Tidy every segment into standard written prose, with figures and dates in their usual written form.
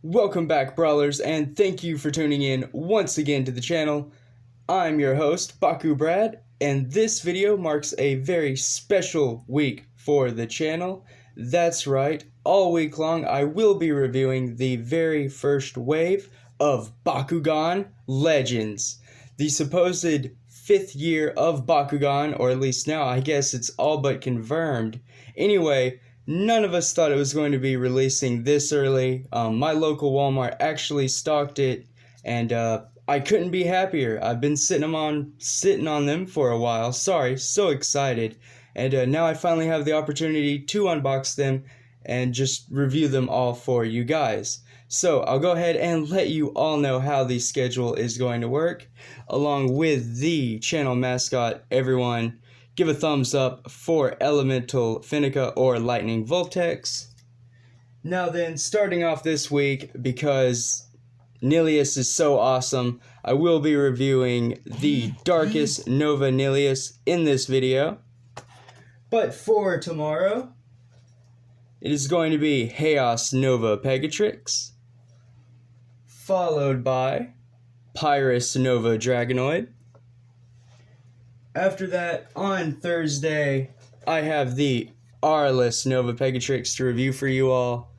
Welcome back, Brawlers, and thank you for tuning in once again to the channel. I'm your host, Baku Brad, and this video marks a very special week for the channel. That's right, all week long I will be reviewing the very first wave of Bakugan Legends, the supposed 5th year of Bakugan, or at least now I guess it's all but confirmed. Anyway, none of us thought it was going to be releasing this early. My local Walmart actually stocked it, and I couldn't be happier. I've been sitting on them for a while. Sorry, so excited. And now I finally have the opportunity to unbox them and just review them all for you guys. So I'll go ahead and let you all know how the schedule is going to work. Along with the channel mascot, everyone give a thumbs up for Elemental Finica or Lightning Voltex. Now then, starting off this week, because Nillious is so awesome, I will be reviewing the Darkus Nova Nillious in this video. But for tomorrow, it is going to be Chaos Nova Pegatrix, followed by Pyrus Nova Dragonoid. After that, on Thursday, I have the Arliss Nova Pegatrix to review for you all.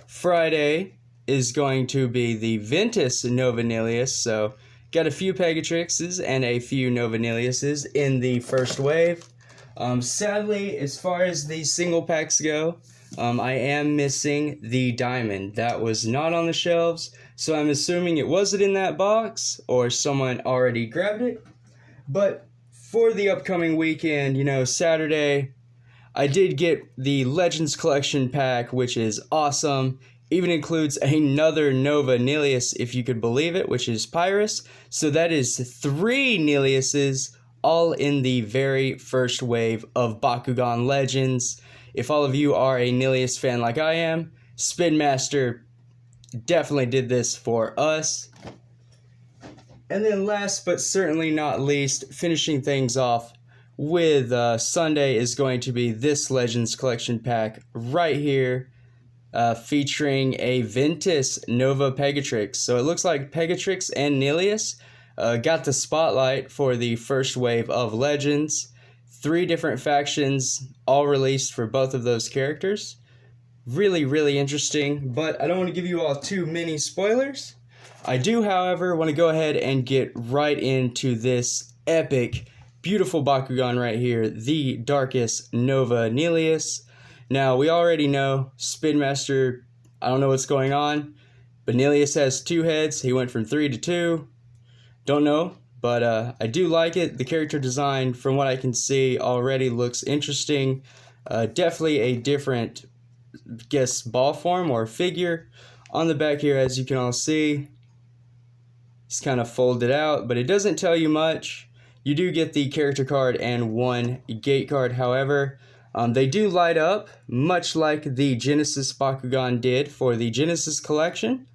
Friday is going to be the Ventus Nova Nillious, so got a few Pegatrixes and a few Nova Nilliouses in the first wave. Sadly, as far as the single packs go, I am missing the Diamond. That was not on the shelves, so I'm assuming it wasn't in that box, or someone already grabbed it. But for the upcoming weekend, Saturday, I did get the Legends Collection pack, which is awesome. Even includes another Nova Nillious, if you could believe it, which is Pyrus. So that is 3 Nilliouses, all in the very first wave of Bakugan Legends. If all of you are a Nillious fan like I am, Spinmaster definitely did this for us. And then last but certainly not least, finishing things off with Sunday is going to be this Legends Collection pack right here, featuring a Ventus Nova Pegatrix. So it looks like Pegatrix and Nillious got the spotlight for the first wave of Legends. 3 different factions, all released for both of those characters. Really, really interesting, but I don't want to give you all too many spoilers. I do, however, want to go ahead and get right into this epic, beautiful Bakugan right here, the Darkus Nova Nillious. Now, we already know Spinmaster, I don't know what's going on, but Nillious has 2 heads. He went from 3 to 2. Don't know, but I do like it. The character design, from what I can see, already looks interesting. Definitely a different, ball form or figure. On the back here, as you can all see, it's kind of folded out, but it doesn't tell you much. You do get the character card and 1 gate card, however. They do light up, much like the Genesis Bakugan did for the Genesis collection.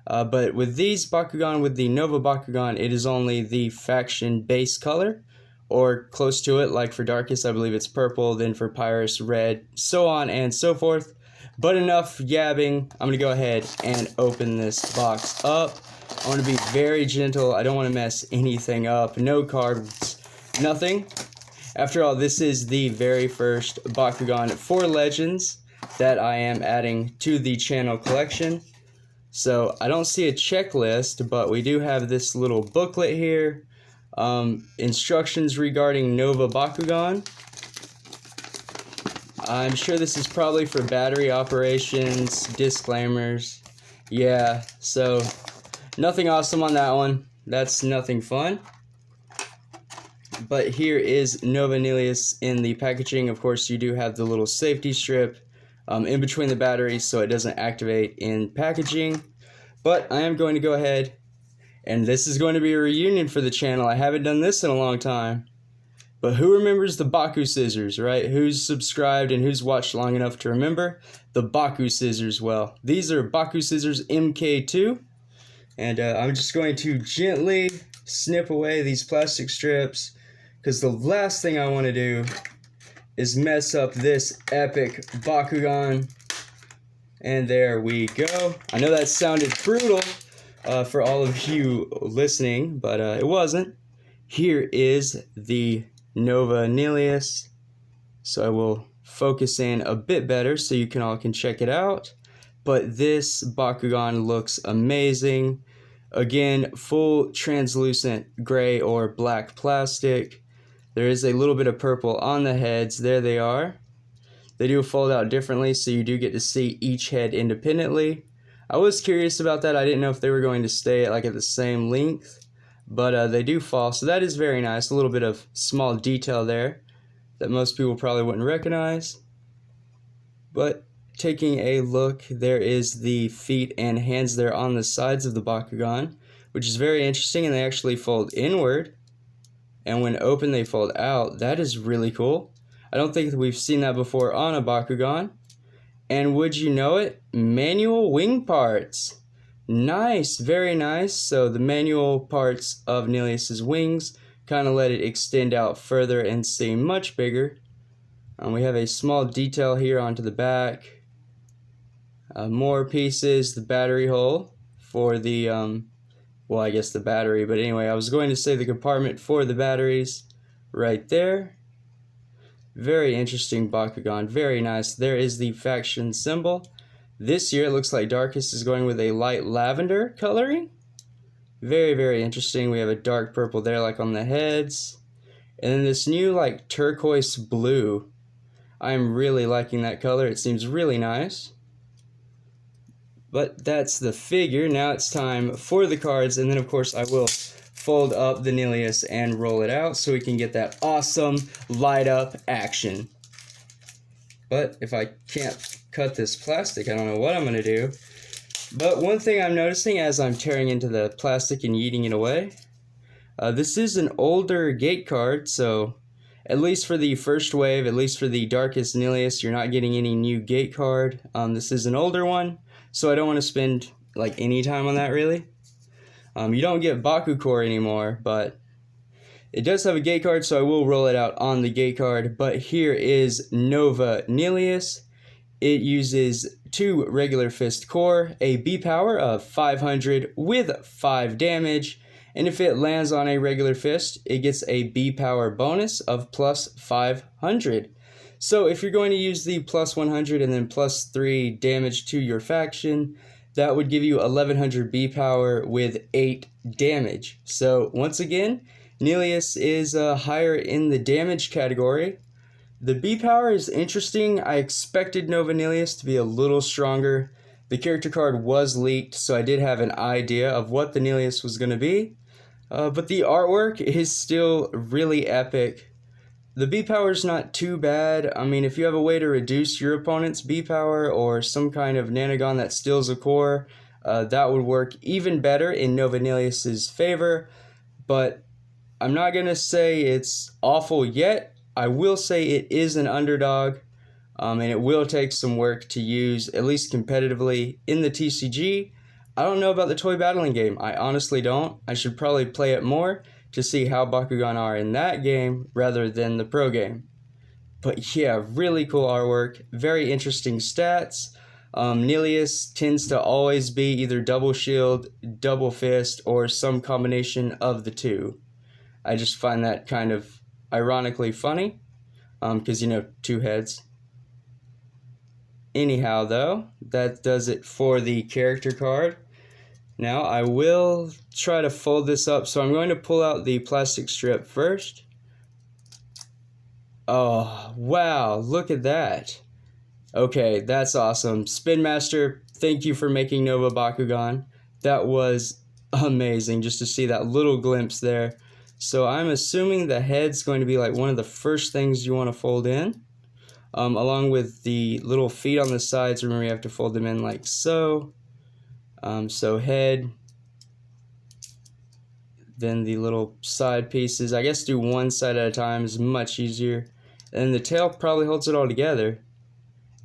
But with these Bakugan, with the Nova Bakugan, it is only the faction base color, or close to it, like for Darkus, I believe it's purple, then for Pyrus, red, so on and so forth. But enough yabbing, I'm going to go ahead and open this box up. I want to be very gentle, I don't want to mess anything up, no cards, nothing. After all, this is the very first Bakugan for Legends that I am adding to the channel collection. So I don't see a checklist, but we do have this little booklet here. Instructions regarding Nova Bakugan. I'm sure this is probably for battery operations, disclaimers. Yeah, so nothing awesome on that one. That's nothing fun. But here is Nova Nillious in the packaging. Of course, you do have the little safety strip in between the batteries so it doesn't activate in packaging. But I am going to go ahead, and this is going to be a reunion for the channel. I haven't done this in a long time. But who remembers the Baku scissors, right? Who's subscribed and who's watched long enough to remember the Baku scissors? Well, these are Baku scissors MK2. And I'm just going to gently snip away these plastic strips, because the last thing I want to do is mess up this epic Bakugan. And there we go. I know that sounded brutal for all of you listening, but it wasn't. Here is the Nova Nillious. So I will focus in a bit better so you all can check it out. But this Bakugan looks amazing. Again, full translucent gray or black plastic. There is a little bit of purple on the heads. There they are. They do fold out differently, so you do get to see each head independently. I was curious about that. I didn't know if they were going to stay at the same length, but they do fall, so that is very nice. A little bit of small detail there that most people probably wouldn't recognize. But taking a look, there is the feet and hands there on the sides of the Bakugan, which is very interesting, and they actually fold inward, and when open they fold out. That is really cool. I don't think that we've seen that before on a Bakugan. And would you know it? Manual wing parts. Nice, very nice. So the manual parts of Nillious' wings kind of let it extend out further and seem much bigger. We have a small detail here onto the back. More pieces, the battery hole for the, well, I guess the battery, but anyway, I was going to say the compartment for the batteries right there. Very interesting Bakugan, very nice. There is the faction symbol. This year it looks like Darkus is going with a light lavender coloring. Very, very interesting. We have a dark purple there like on the heads. And then this new like turquoise blue. I'm really liking that color. It seems really nice. But that's the figure. Now it's time for the cards, and then of course I will fold up the Nillious and roll it out so we can get that awesome light up action. But if I can't cut this plastic, I don't know what I'm going to do. But one thing I'm noticing as I'm tearing into the plastic and yeeting it away, this is an older gate card, so at least for the first wave, at least for the Darkus Nillious, you're not getting any new gate card. This is an older one, so I don't want to spend like any time on that really. You don't get Baku Core anymore, but it does have a gate card, so I will roll it out on the gate card. But here is Nova Nillious. It uses 2 regular fist core, a B power of 500 with 5 damage, and if it lands on a regular fist, it gets a B power bonus of plus 500. So if you're going to use the plus 100 and then plus 3 damage to your faction, that would give you 1100 B power with 8 damage. So once again, Nillious is higher in the damage category. The B power is interesting. I expected Nova Nillious to be a little stronger. The character card was leaked, so I did have an idea of what the Nillious was going to be. But the artwork is still really epic. The B power is not too bad. I mean, if you have a way to reduce your opponent's B power or some kind of nanogon that steals a core, that would work even better in Nova Nillious' favor. But I'm not going to say it's awful yet. I will say it is an underdog, and it will take some work to use, at least competitively, in the TCG. I don't know about the toy battling game. I honestly don't. I should probably play it more to see how Bakugan are in that game rather than the pro game. But yeah, really cool artwork, very interesting stats. Nillious tends to always be either double shield, double fist, or some combination of the two. I just find that kind of ironically funny, because, you know, 2 heads. Anyhow, though, that does it for the character card. Now, I will try to fold this up, so I'm going to pull out the plastic strip first. Oh, wow, look at that. Okay, that's awesome. Spin Master, thank you for making Nova Bakugan. That was amazing, just to see that little glimpse there. So I'm assuming the head's going to be like one of the first things you want to fold in. Along with the little feet on the sides, remember you have to fold them in like so. So head, then the little side pieces. I guess do one side at a time is much easier. And the tail probably holds it all together.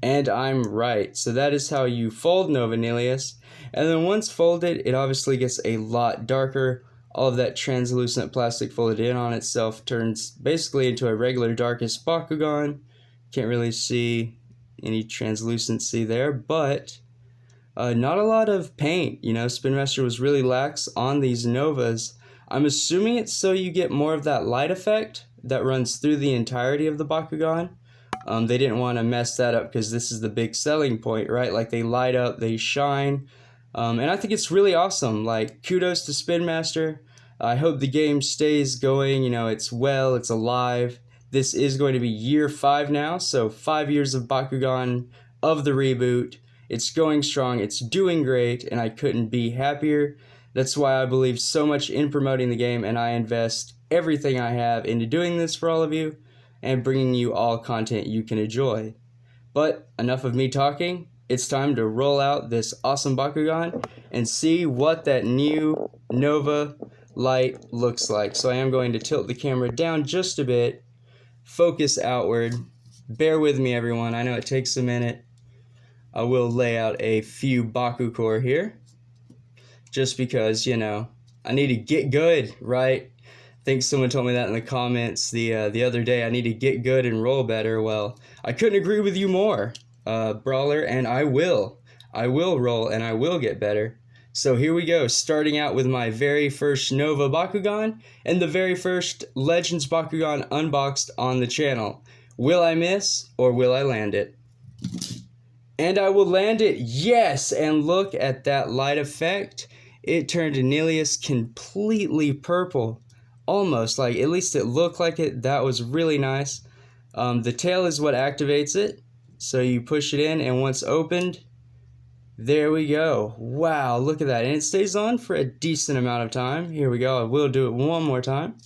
And I'm right. So that is how you fold Nova Nillious. And then once folded, it obviously gets a lot darker. All of that translucent plastic folded in on itself turns basically into a regular Darkus Bakugan. Can't really see any translucency there, but Not a lot of paint, you know, Spin Master was really lax on these Novas. I'm assuming it's so you get more of that light effect that runs through the entirety of the Bakugan. They didn't want to mess that up because this is the big selling point, right? Like, they light up, they shine, and I think it's really awesome. Like, kudos to Spin Master. I hope the game stays going, you know, it's alive. This is going to be year 5 now, so 5 years of Bakugan of the reboot. It's going strong, it's doing great, and I couldn't be happier. That's why I believe so much in promoting the game, and I invest everything I have into doing this for all of you and bringing you all content you can enjoy. But enough of me talking. It's time to roll out this awesome Bakugan and see what that new Nova light looks like. So I am going to tilt the camera down just a bit, focus outward. Bear with me, everyone. I know it takes a minute. I will lay out a few Baku core here, just because, you know, I need to get good, right? I think someone told me that in the comments the other day. I need to get good and roll better. Well, I couldn't agree with you more, Brawler, and I will roll and I will get better. So here we go, starting out with my very first Nova Bakugan and the very first Legends Bakugan unboxed on the channel. Will I miss or will I land it? And I will land it, yes! And look at that light effect. It turned Nillious completely purple. Almost, like, at least it looked like it. That was really nice. The tail is what activates it. So you push it in, and once opened, there we go. Wow, look at that. And it stays on for a decent amount of time. Here we go. I will do it one more time.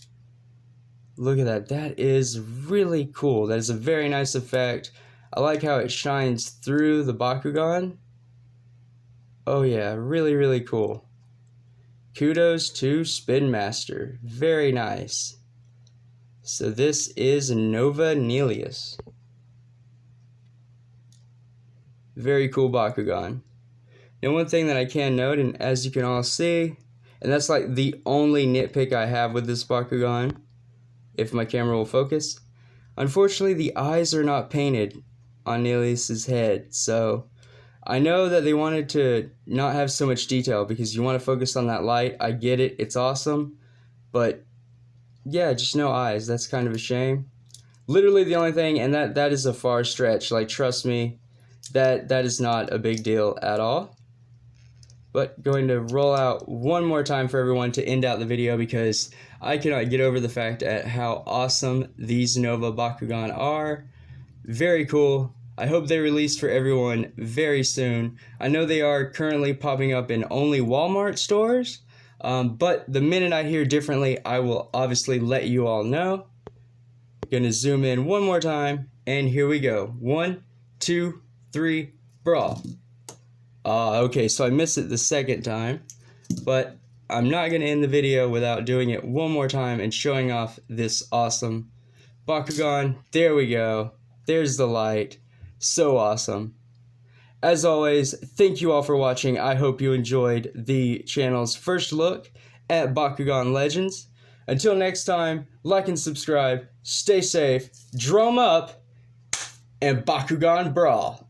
Look at that. That is really cool. That is a very nice effect. I like how it shines through the Bakugan. Oh yeah, really, really cool. Kudos to Spin Master. Very nice. So this is Nova Nillious. Very cool Bakugan. Now, one thing that I can note, and as you can all see, and that's like the only nitpick I have with this Bakugan, if my camera will focus, unfortunately the eyes are not painted on Nillious' head. So I know that they wanted to not have so much detail because you want to focus on that light. I get it, it's awesome, but yeah, just no eyes. That's kind of a shame. Literally the only thing, and that is a far stretch. Like, trust me, that is not a big deal at all. But going to roll out one more time for everyone to end out the video because I cannot get over the fact at how awesome these Nova Bakugan are. Very cool. I hope they release for everyone very soon. I know they are currently popping up in only Walmart stores, but the minute I hear differently, I will obviously let you all know. Gonna zoom in one more time, and here we go. 1, 2, 3, brawl. Okay, so I missed it the second time, but I'm not gonna end the video without doing it one more time and showing off this awesome Bakugan. There we go. There's the light. So awesome. As always, thank you all for watching. I hope you enjoyed the channel's first look at Bakugan Legends. Until next time, like and subscribe, stay safe, drum up, and Bakugan brawl.